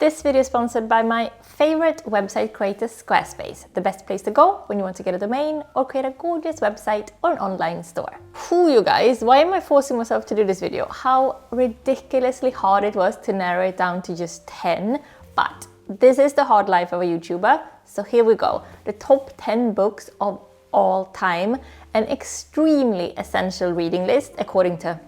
This video is sponsored by my favorite website creator, Squarespace, the best place to go when you want to get a domain or create a gorgeous website or an online store. Whew, you guys, why am I forcing myself to do this video? How ridiculously hard it was to narrow it down to just 10, but this is the hard life of a YouTuber, so here we go. The top 10 books of all time, an extremely essential reading list according to,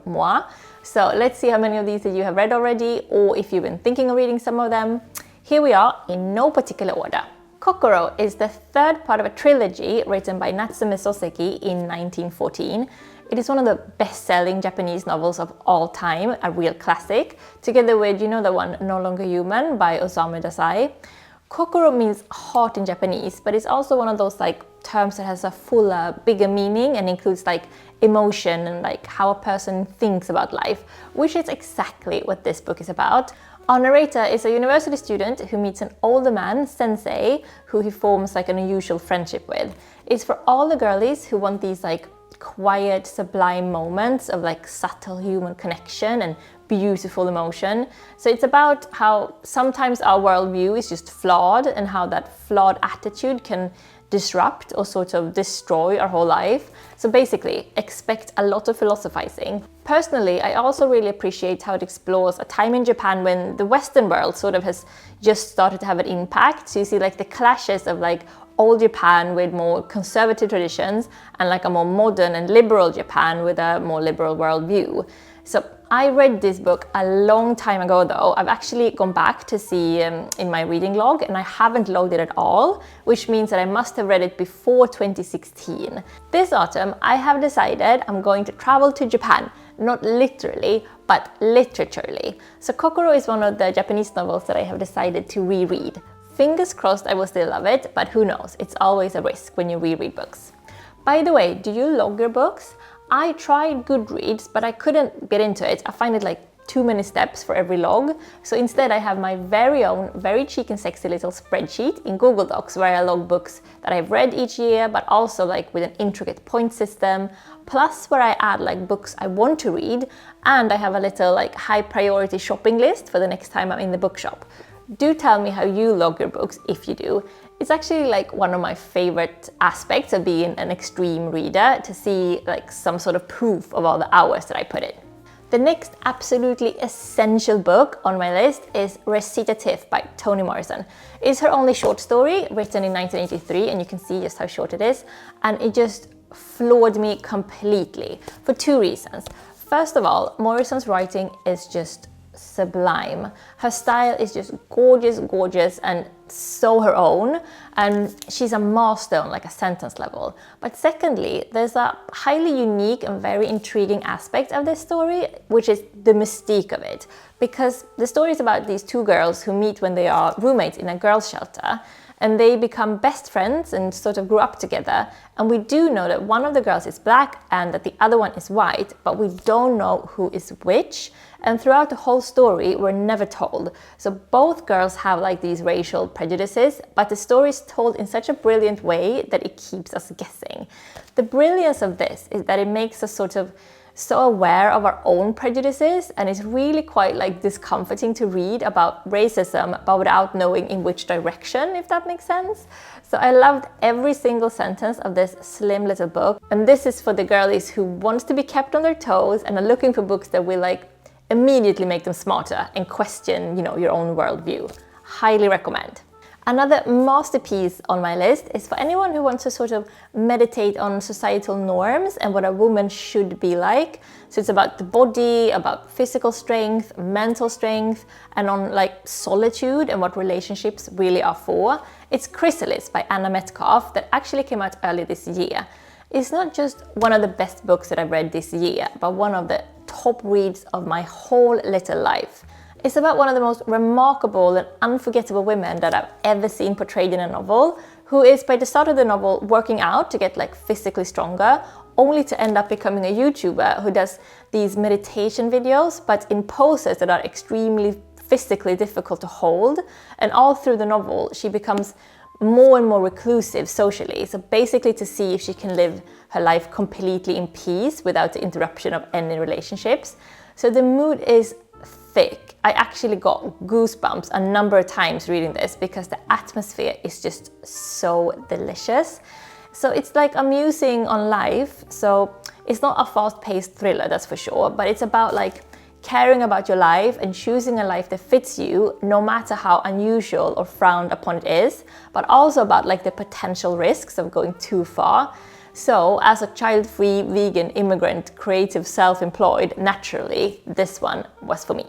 moi. So let's see how many of these that you have read already, or if you've been thinking of reading some of them. Here we are, in no particular order. Kokoro is the third part of a trilogy written by Natsume Soseki in 1914. It is one of the best-selling Japanese novels of all time, a real classic, together with, the one No Longer Human by Osamu Dazai. Kokoro means heart in Japanese, but it's also one of those terms that has a fuller, bigger meaning and includes emotion and how a person thinks about life, which is exactly what this book is about. Our narrator is a university student who meets an older man, sensei, who he forms an unusual friendship with. It's for all the girlies who want these quiet, sublime moments of subtle human connection and beautiful emotion. So it's about how sometimes our worldview is just flawed and how that flawed attitude can disrupt or sort of destroy our whole life. So basically, expect a lot of philosophizing. Personally, I also really appreciate how it explores a time in Japan when the Western world sort of has just started to have an impact. So you see the clashes of old Japan with more conservative traditions and a more modern and liberal Japan with a more liberal worldview. So I read this book a long time ago though. I've actually gone back to see in my reading log and I haven't logged it at all, which means that I must have read it before 2016. This autumn I have decided I'm going to travel to Japan, not literally, but literaturely. So Kokoro is one of the Japanese novels that I have decided to reread. Fingers crossed I will still love it, but who knows, it's always a risk when you reread books. By the way, do you log your books? I tried Goodreads, but I couldn't get into it. I find it too many steps for every log. So instead I have my very own, very cheeky and sexy little spreadsheet in Google Docs where I log books that I've read each year, but also with an intricate point system, plus where I add books I want to read, and I have a little high priority shopping list for the next time I'm in the bookshop. Do tell me how you log your books if you do. It's actually one of my favorite aspects of being an extreme reader, to see some sort of proof of all the hours that I put in. The next absolutely essential book on my list is Recitative by Toni Morrison. It's her only short story, written in 1983, and you can see just how short it is, and it just floored me completely for two reasons. First of all, Morrison's writing is just sublime. Her style is just gorgeous and so her own, and she's a master on a sentence level. But secondly, there's a highly unique and very intriguing aspect of this story, which is the mystique of it, because the story is about these two girls who meet when they are roommates in a girls' shelter, and they become best friends and sort of grew up together. And we do know that one of the girls is black and that the other one is white, but we don't know who is which. And throughout the whole story, we're never told. So both girls have these racial prejudices, but the story is told in such a brilliant way that it keeps us guessing. The brilliance of this is that it makes us sort of so aware of our own prejudices, and it's really quite discomforting to read about racism but without knowing in which direction, if that makes sense. So I loved every single sentence of this slim little book, and this is for the girlies who want to be kept on their toes and are looking for books that will immediately make them smarter and question your own worldview. Highly recommend. Another masterpiece on my list is for anyone who wants to sort of meditate on societal norms and what a woman should be like. So it's about the body, about physical strength, mental strength, and on solitude and what relationships really are for. It's Chrysalis by Anna Metcalf that actually came out early this year. It's not just one of the best books that I've read this year, but one of the top reads of my whole little life. It's about one of the most remarkable and unforgettable women that I've ever seen portrayed in a novel, who is by the start of the novel working out to get physically stronger, only to end up becoming a YouTuber who does these meditation videos, but in poses that are extremely physically difficult to hold. And all through the novel, she becomes more and more reclusive socially. So basically to see if she can live her life completely in peace without the interruption of any relationships. So the mood is thick. I actually got goosebumps a number of times reading this because the atmosphere is just so delicious. So it's like a musing on life. So it's not a fast-paced thriller, that's for sure, but it's about like caring about your life and choosing a life that fits you, no matter how unusual or frowned upon it is, but also about like the potential risks of going too far. So as a child-free, vegan, immigrant, creative, self-employed, naturally, this one was for me.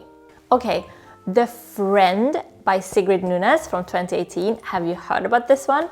Okay, The Friend by Sigrid Nunez from 2018. Have you heard about this one?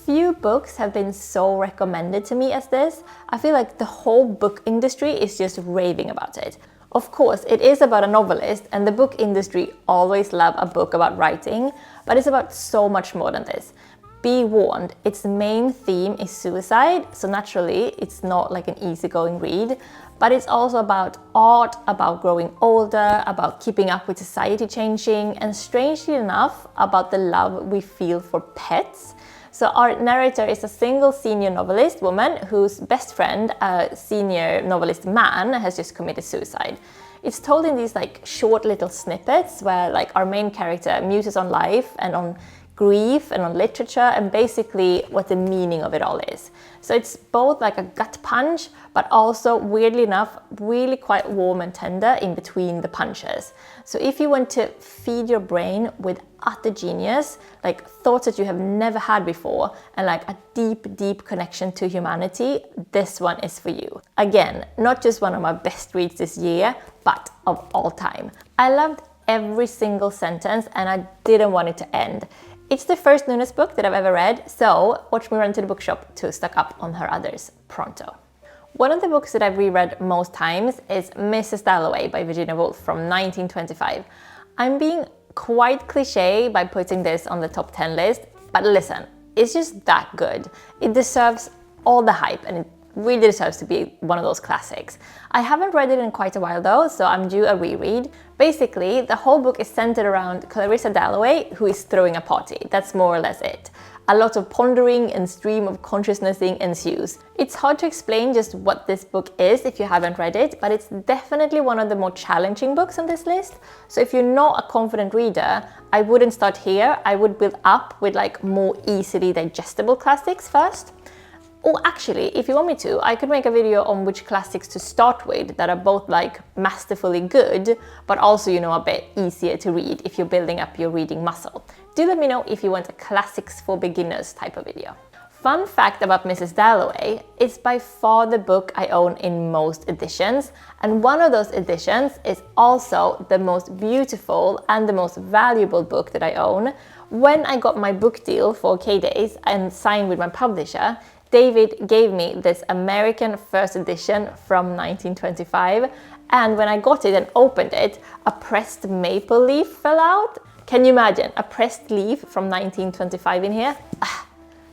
Few books have been so recommended to me as this. I feel like the whole book industry is just raving about it. Of course, it is about a novelist, and the book industry always love a book about writing, but it's about so much more than this. Be warned, its main theme is suicide, so naturally it's not like an easygoing read, but it's also about art, about growing older, about keeping up with society changing, and strangely enough, about the love we feel for pets. So our narrator is a single senior novelist woman whose best friend, a senior novelist man, has just committed suicide. It's told in these like short little snippets where like our main character muses on life and on grief and on literature and basically what the meaning of it all is. So it's both like a gut punch, but also weirdly enough, really quite warm and tender in between the punches. So if you want to feed your brain with utter genius, like thoughts that you have never had before, and like a deep, deep connection to humanity, this one is for you. Again, not just one of my best reads this year, but of all time. I loved every single sentence and I didn't want it to end. It's the first Nunez book that I've ever read, so watch me run to the bookshop to stock up on her others pronto. One of the books that I've reread most times is Mrs. Dalloway by Virginia Woolf from 1925. I'm being quite cliche by putting this on the top 10 list, but listen, it's just that good. It deserves all the hype and it really deserves to be one of those classics. I haven't read it in quite a while though, so I'm due a reread. Basically, the whole book is centered around Clarissa Dalloway, who is throwing a party. That's more or less it. A lot of pondering and stream of consciousnessing ensues. It's hard to explain just what this book is if you haven't read it, but it's definitely one of the more challenging books on this list. So if you're not a confident reader, I wouldn't start here. I would build up with like more easily digestible classics first. Or actually, if you want me to, I could make a video on which classics to start with that are both like masterfully good, but also, you know, a bit easier to read if you're building up your reading muscle. Do let me know if you want a classics for beginners type of video. Fun fact about Mrs. Dalloway, it's by far the book I own in most editions, and one of those editions is also the most beautiful and the most valuable book that I own. When I got my book deal for K-Days and signed with my publisher, David gave me this American first edition from 1925, and when I got it and opened it, a pressed maple leaf fell out. Can you imagine a pressed leaf from 1925 in here?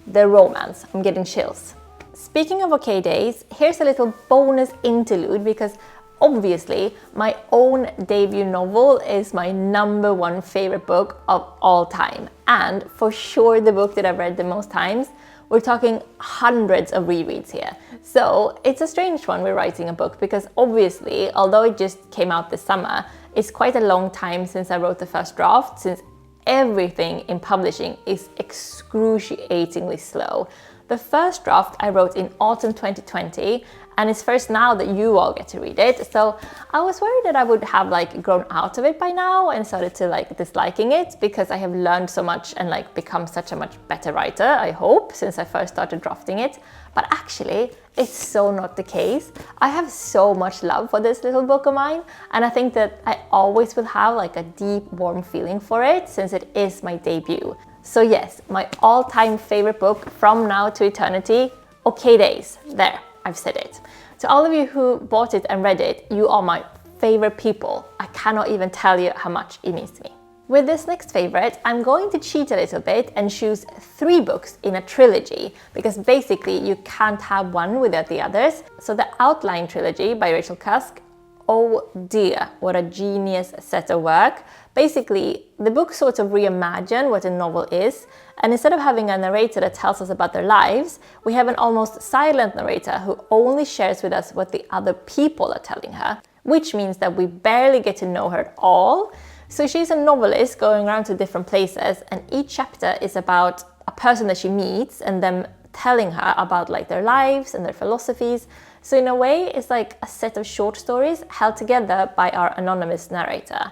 The romance, I'm getting chills. Speaking of OK Days, here's a little bonus interlude because obviously my own debut novel is my #1 favorite book of all time, and for sure the book that I've read the most times. We're talking hundreds of rereads here. So it's a strange one we're writing a book because obviously, although it just came out this summer, it's quite a long time since I wrote the first draft, since everything in publishing is excruciatingly slow. The first draft I wrote in autumn 2020, and it's first now that you all get to read it. So I was worried that I would have like grown out of it by now and started to like disliking it because I have learned so much and like become such a much better writer, I hope, since I first started drafting it. But actually, it's so not the case. I have so much love for this little book of mine, and I think that I always will have like a deep, warm feeling for it since it is my debut. So yes, my all-time favorite book from now to eternity, OK Days. There, I've said it. To all of you who bought it and read it, you are my favorite people. I cannot even tell you how much it means to me. With this next favorite, I'm going to cheat a little bit and choose 3 books in a trilogy, because basically you can't have one without the others. So the Outline trilogy by Rachel Cusk, oh dear, what a genius set of work. Basically, the books sort of reimagine what a novel is, and instead of having a narrator that tells us about their lives, we have an almost silent narrator who only shares with us what the other people are telling her. which means that we barely get to know her at all. So she's a novelist going around to different places, and each chapter is about a person that she meets and them telling her about like their lives and their philosophies. So in a way, it's like a set of short stories held together by our anonymous narrator.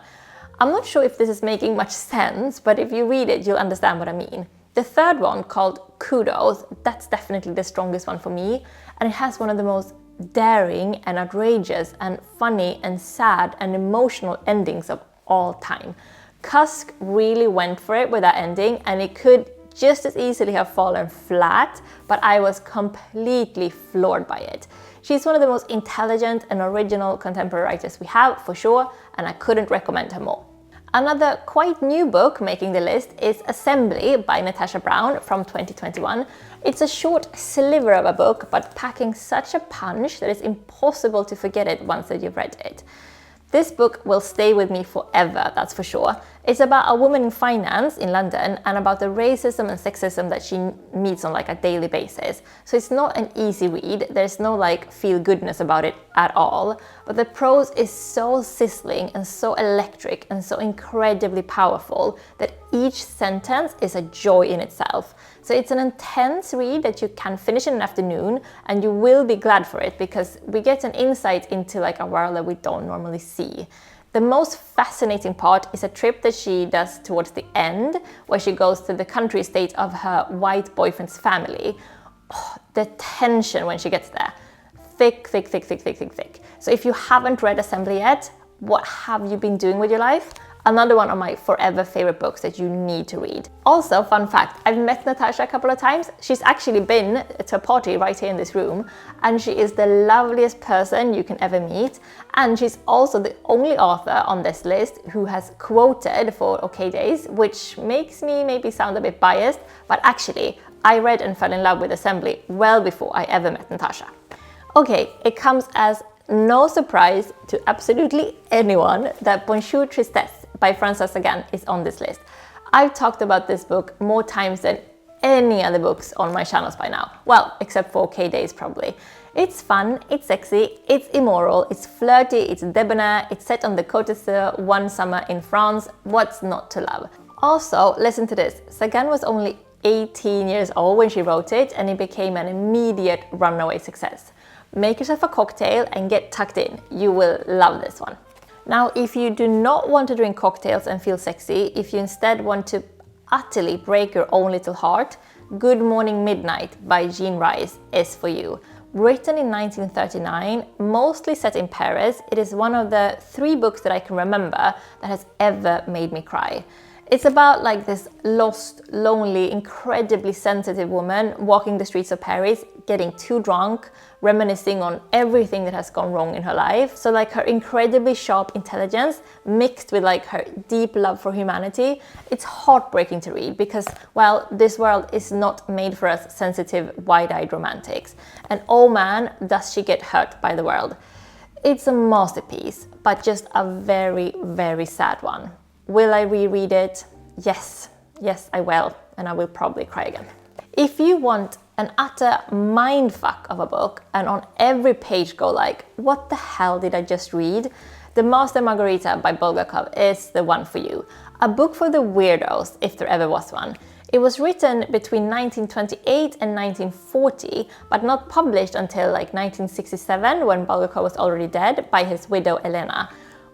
I'm not sure if this is making much sense, but if you read it, you'll understand what I mean. The third one, called Kudos, that's definitely the strongest one for me, and it has one of the most daring and outrageous and funny and sad and emotional endings of all time. Kusk really went for it with that ending, and it could just as easily have fallen flat, but I was completely floored by it. She's one of the most intelligent and original contemporary writers we have, for sure, and I couldn't recommend her more. Another quite new book making the list is Assembly by Natasha Brown from 2021. It's a short sliver of a book, but packing such a punch that it's impossible to forget it once that you've read it. This book will stay with me forever, that's for sure. It's about a woman in finance in London and about the racism and sexism that she meets on like a daily basis. So it's not an easy read, there's no like feel-goodness about it at all, but the prose is so sizzling and so electric and so incredibly powerful that each sentence is a joy in itself. So it's an intense read that you can finish in an afternoon, and you will be glad for it because we get an insight into like a world that we don't normally see. The most fascinating part is a trip that she does towards the end, where she goes to the country estate of her white boyfriend's family. Oh, the tension when she gets there. Thick, thick, thick, thick, thick, thick, thick. So if you haven't read Assembly yet, what have you been doing with your life? Another one of my forever favorite books that you need to read. Also, fun fact, I've met Natasha a couple of times. She's actually been to a party right here in this room, and she is the loveliest person you can ever meet. And she's also the only author on this list who has quoted for OK Days, which makes me maybe sound a bit biased, but actually, I read and fell in love with Assembly well before I ever met Natasha. Okay, it comes as no surprise to absolutely anyone that Bonjour Tristesse by Frances Sagan is on this list. I've talked about this book more times than any other books on my channels by now. Well, except for OK Days probably. It's fun, it's sexy, it's immoral, it's flirty, it's debonair, it's set on the Côte d'Azur one summer in France. What's not to love? Also, listen to this. Sagan was only 18 years old when she wrote it, and it became an immediate runaway success. Make yourself a cocktail and get tucked in. You will love this one. Now, if you do not want to drink cocktails and feel sexy, if you instead want to utterly break your own little heart, Good Morning Midnight by Jean Rice is for you. Written in 1939, mostly set in Paris, it is one of the 3 books that I can remember that has ever made me cry. It's about like this lost, lonely, incredibly sensitive woman walking the streets of Paris, getting too drunk, reminiscing on everything that has gone wrong in her life. So like her incredibly sharp intelligence mixed with like her deep love for humanity, it's heartbreaking to read because, well, this world is not made for us sensitive, wide-eyed romantics. And oh man, does she get hurt by the world. It's a masterpiece, but just a very, very sad one. Will I reread it? Yes, I will, and I will probably cry again. If you want an utter mindfuck of a book and on every page go like, what the hell did I just read? The Master Margarita by Bulgakov is the one for you. A book for the weirdos, if there ever was one. It was written between 1928 and 1940, but not published until like 1967 when Bulgakov was already dead by his widow Elena.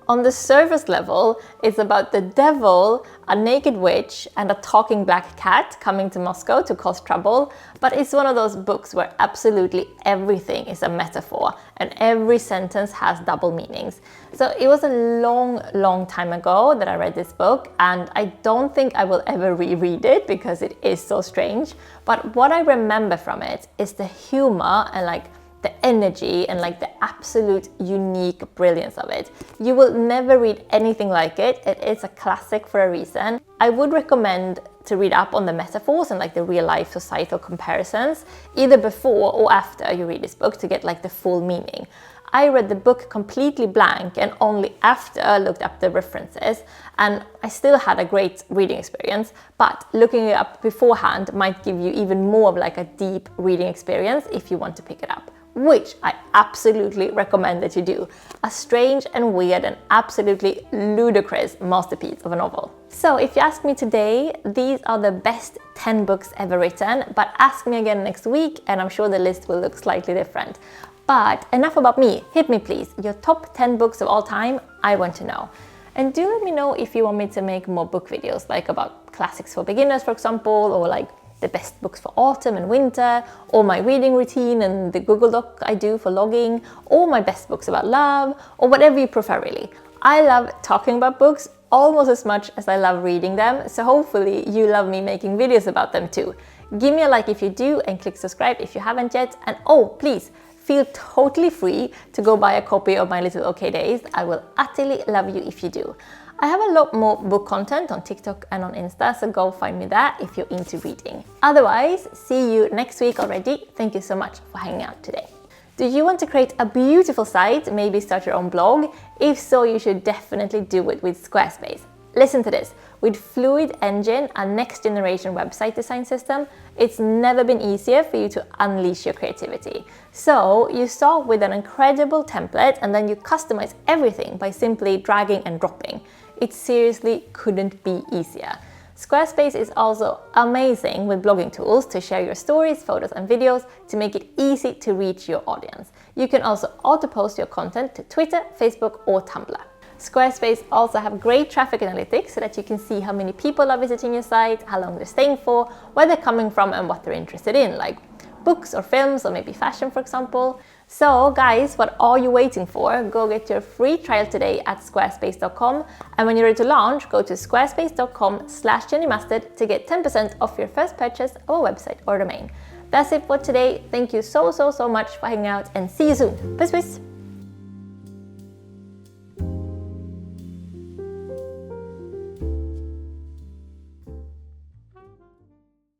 On the surface level, it's about the devil, a naked witch, and a talking black cat coming to Moscow to cause trouble, but it's one of those books where absolutely everything is a metaphor, and every sentence has double meanings. So it was a long time ago that I read this book, and I don't think I will ever reread it because it is so strange, but what I remember from it is the humor and like the energy and like the absolute unique brilliance of it. You will never read anything like it. It is a classic for a reason. I would recommend to read up on the metaphors and like the real life societal comparisons, either before or after you read this book to get like the full meaning. I read the book completely blank and only after I looked up the references, and I still had a great reading experience, but looking it up beforehand might give you even more of like a deep reading experience if you want to pick it up. which I absolutely recommend that you do. A strange and weird and absolutely ludicrous masterpiece of a novel. So if you ask me today, these are the best 10 books ever written, but ask me again next week and I'm sure the list will look slightly different. But enough about me, hit me please, your top 10 books of all time, I want to know. And do let me know if you want me to make more book videos, like about classics for beginners, for example, or like the best books for autumn and winter, or my reading routine and the Google Doc I do for logging, or my best books about love, or whatever you prefer really. I love talking about books almost as much as I love reading them, so hopefully you love me making videos about them too. Give me a like if you do and click subscribe if you haven't yet, and oh please, feel totally free to go buy a copy of my little OK Days. I will utterly love you if you do. I have a lot more book content on TikTok and on Insta, so go find me there if you're into reading. Otherwise, see you next week already. Thank you so much for hanging out today. Do you want to create a beautiful site, maybe start your own blog? If so, you should definitely do it with Squarespace. Listen to this. With Fluid Engine, a next generation website design system, it's never been easier for you to unleash your creativity. So you start with an incredible template and then you customize everything by simply dragging and dropping. It seriously couldn't be easier. Squarespace is also amazing with blogging tools to share your stories, photos and videos to make it easy to reach your audience. You can also auto-post your content to Twitter, Facebook or Tumblr. Squarespace also have great traffic analytics so that you can see how many people are visiting your site, how long they're staying for, where they're coming from and what they're interested in, like books or films or maybe fashion, for example. So guys, what are you waiting for? Go get your free trial today at squarespace.com, and when you're ready to launch, go to squarespace.com/jennymustard to get 10% off your first purchase of a website or domain. That's it for today. Thank you so much for hanging out and see you soon. Peace.